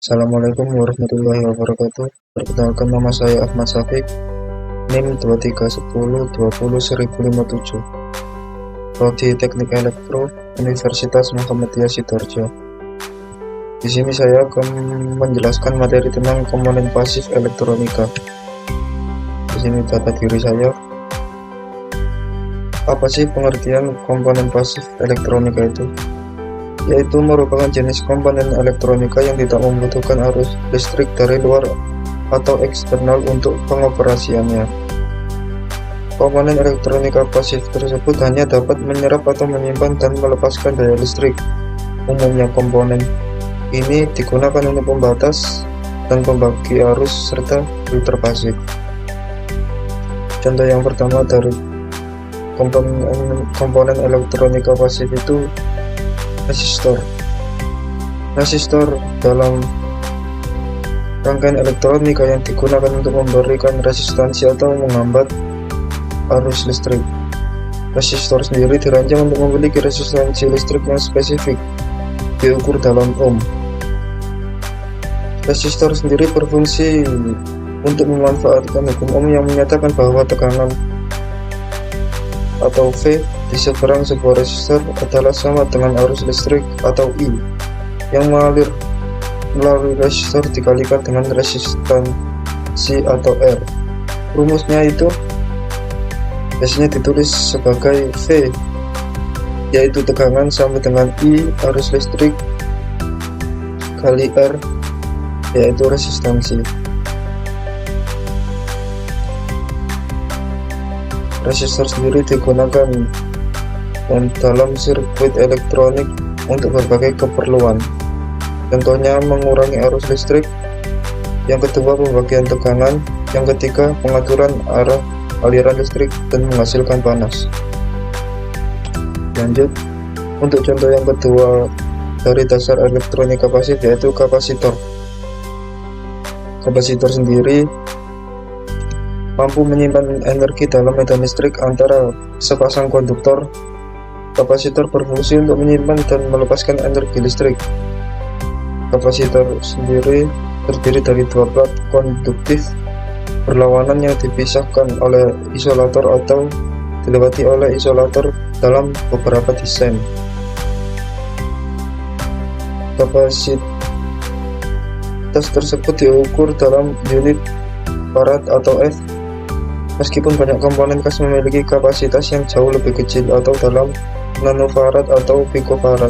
Assalamualaikum warahmatullahi wabarakatuh. Perkenalkan, nama saya Ahmad Syafiq, NIM 2310201057, Prodi Teknik Elektro, Universitas Muhammadiyah Sidoarjo. Di sini saya akan menjelaskan materi tentang komponen pasif elektronika. Di sini data diri saya. Apa sih pengertian komponen pasif elektronika itu? Yaitu merupakan jenis komponen elektronika yang tidak membutuhkan arus listrik dari luar atau eksternal untuk pengoperasiannya. Komponen elektronika pasif tersebut hanya dapat menyerap atau menyimpan dan melepaskan daya listrik. Umumnya komponen ini digunakan untuk pembatas dan pembagi arus serta filter pasif. Contoh yang pertama dari komponen elektronika pasif itu resistor. Resistor dalam rangkaian elektronika yang digunakan untuk memberikan resistansi atau menghambat arus listrik. Resistor sendiri dirancang untuk memiliki resistansi listrik yang spesifik, diukur dalam ohm. Resistor sendiri berfungsi untuk memanfaatkan hukum ohm yang menyatakan bahwa tekanan atau V di seberang sebuah resistor adalah sama dengan arus listrik atau I yang mengalir melalui resistor dikalikan dengan resistansi atau R. Rumusnya itu biasanya ditulis sebagai V, yaitu tekanan sama dengan I arus listrik kali R, yaitu resistansi. Resistor sendiri digunakan dalam sirkuit elektronik untuk berbagai keperluan. Contohnya mengurangi arus listrik, yang kedua pembagian tekanan, yang ketiga pengaturan arah aliran listrik dan menghasilkan panas. Lanjut, untuk contoh yang kedua dari dasar elektronika pasif yaitu kapasitor. Kapasitor sendiri mampu menyimpan energi dalam medan listrik antara sepasang konduktor. Kapasitor berfungsi untuk menyimpan dan melepaskan energi listrik. Kapasitor sendiri terdiri dari dua plat konduktif berlawanan yang dipisahkan oleh isolator atau dilewati oleh isolator dalam beberapa desain. Kapasitas tersebut diukur dalam unit farad atau F. Meskipun banyak komponen khas memiliki kapasitas yang jauh lebih kecil atau dalam nanofarad atau picofarad.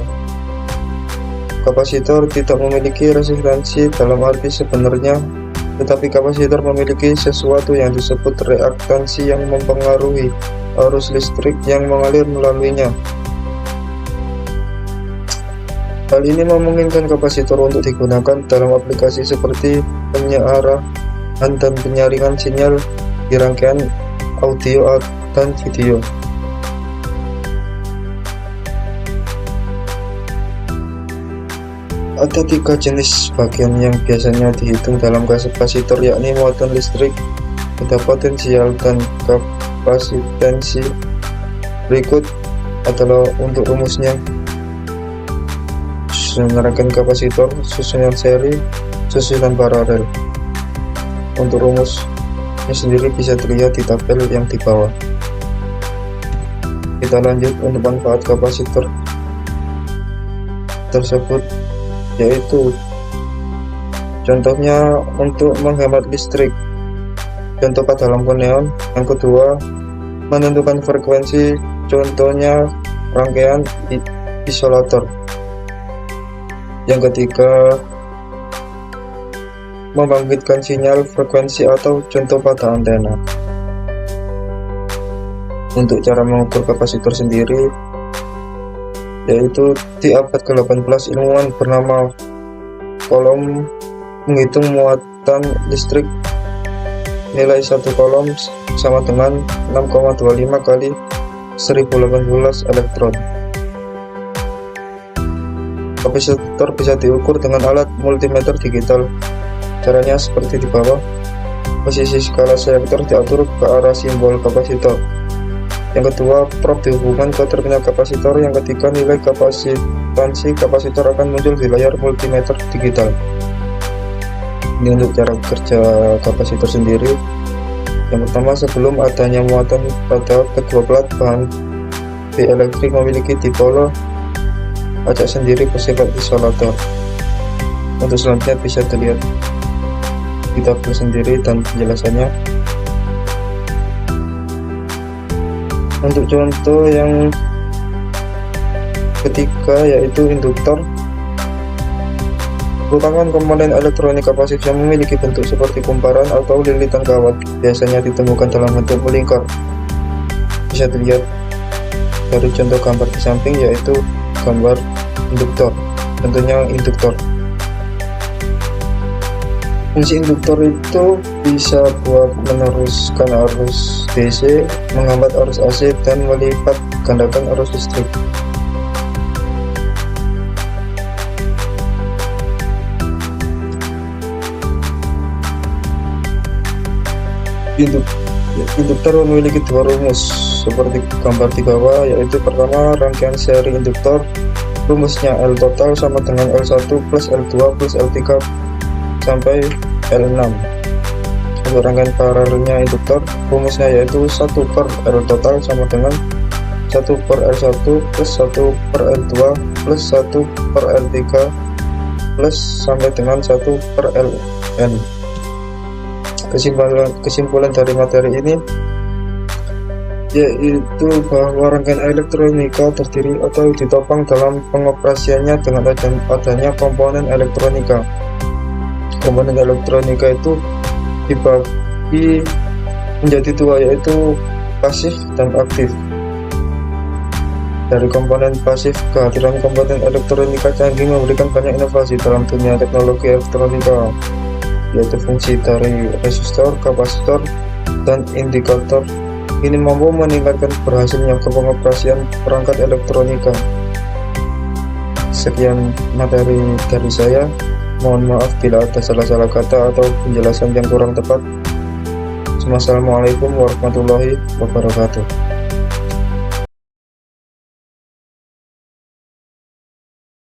Kapasitor tidak memiliki resistansi dalam arti sebenarnya, tetapi kapasitor memiliki sesuatu yang disebut reaktansi yang mempengaruhi arus listrik yang mengalir melaluinya. Hal ini memungkinkan kapasitor untuk digunakan dalam aplikasi seperti penyiaran dan penyaringan sinyal di rangkaian audio dan video. Ada tiga jenis bagian yang biasanya dihitung dalam kapasitor, yakni muatan listrik, ada potensial, dan kapasitansi. Berikut adalah untuk rumusnya. Susunan rangkaian kapasitor, susunan seri, susunan paralel. Untuk rumusnya sendiri bisa dilihat di tabel yang di bawah. Kita lanjut untuk manfaat kapasitor tersebut, yaitu contohnya untuk menghemat listrik, contoh pada lampu neon. Yang kedua, menentukan frekuensi, contohnya rangkaian isolator. Yang ketiga, membangkitkan sinyal frekuensi atau contoh pada antena. Untuk cara mengukur kapasitor sendiri, yaitu di abad ke-18 ilmuwan bernama Coulomb menghitung muatan listrik. Nilai satu Coulomb sama dengan 6,25 kali 1018 elektron. Kapasitor bisa diukur dengan alat multimeter digital. Caranya seperti di bawah. Posisi skala selektor diatur ke arah simbol kapasitor. Yang kedua, prob dihubungkan ke terminal kapasitor. Yang ketiga, nilai kapasitansi kapasitor akan muncul di layar multimeter digital. Ini untuk cara kerja kapasitor sendiri. Yang pertama, sebelum adanya muatan pada kedua plat bahan elektrik memiliki dipole acak sendiri bersifat isolator. Untuk selanjutnya bisa dilihat di tabel sendiri dan penjelasannya. Untuk contoh yang ketiga yaitu induktor, merupakan komponen elektronika pasif yang memiliki bentuk seperti kumparan atau lilitan kawat, biasanya ditemukan dalam bentuk melingkar. Bisa dilihat dari contoh gambar di samping, yaitu gambar induktor. Contohnya induktor. Fungsi induktor itu bisa buat meneruskan arus DC, menghambat arus AC, dan melipat gandakan arus listrik. Induktor memiliki dua rumus seperti gambar di bawah, yaitu pertama rangkaian seri induktor, rumusnya L total sama dengan L1 plus L2 plus L3 sampai L6. Untuk rangkaian paralelnya induktor, rumusnya yaitu 1 per L total sama dengan 1 per L1 plus 1 per L2 plus 1 per L3 plus sampai dengan 1 per Ln. Kesimpulan dari materi ini yaitu bahwa rangkaian elektronika terdiri atau ditopang dalam pengoperasiannya dengan adanya komponen elektronika. Komponen elektronika itu dibagi menjadi dua, yaitu pasif dan aktif. Dari komponen pasif, kehadiran komponen elektronika canggih memberikan banyak inovasi dalam dunia teknologi elektronika, yaitu fungsi dari resistor, kapasitor, dan indikator. Ini mampu meningkatkan berhasilnya pengoperasian perangkat elektronika. Sekian materi dari saya. Mohon maaf bila ada salah-salah kata atau penjelasan yang kurang tepat. Wassalamualaikum warahmatullahi wabarakatuh.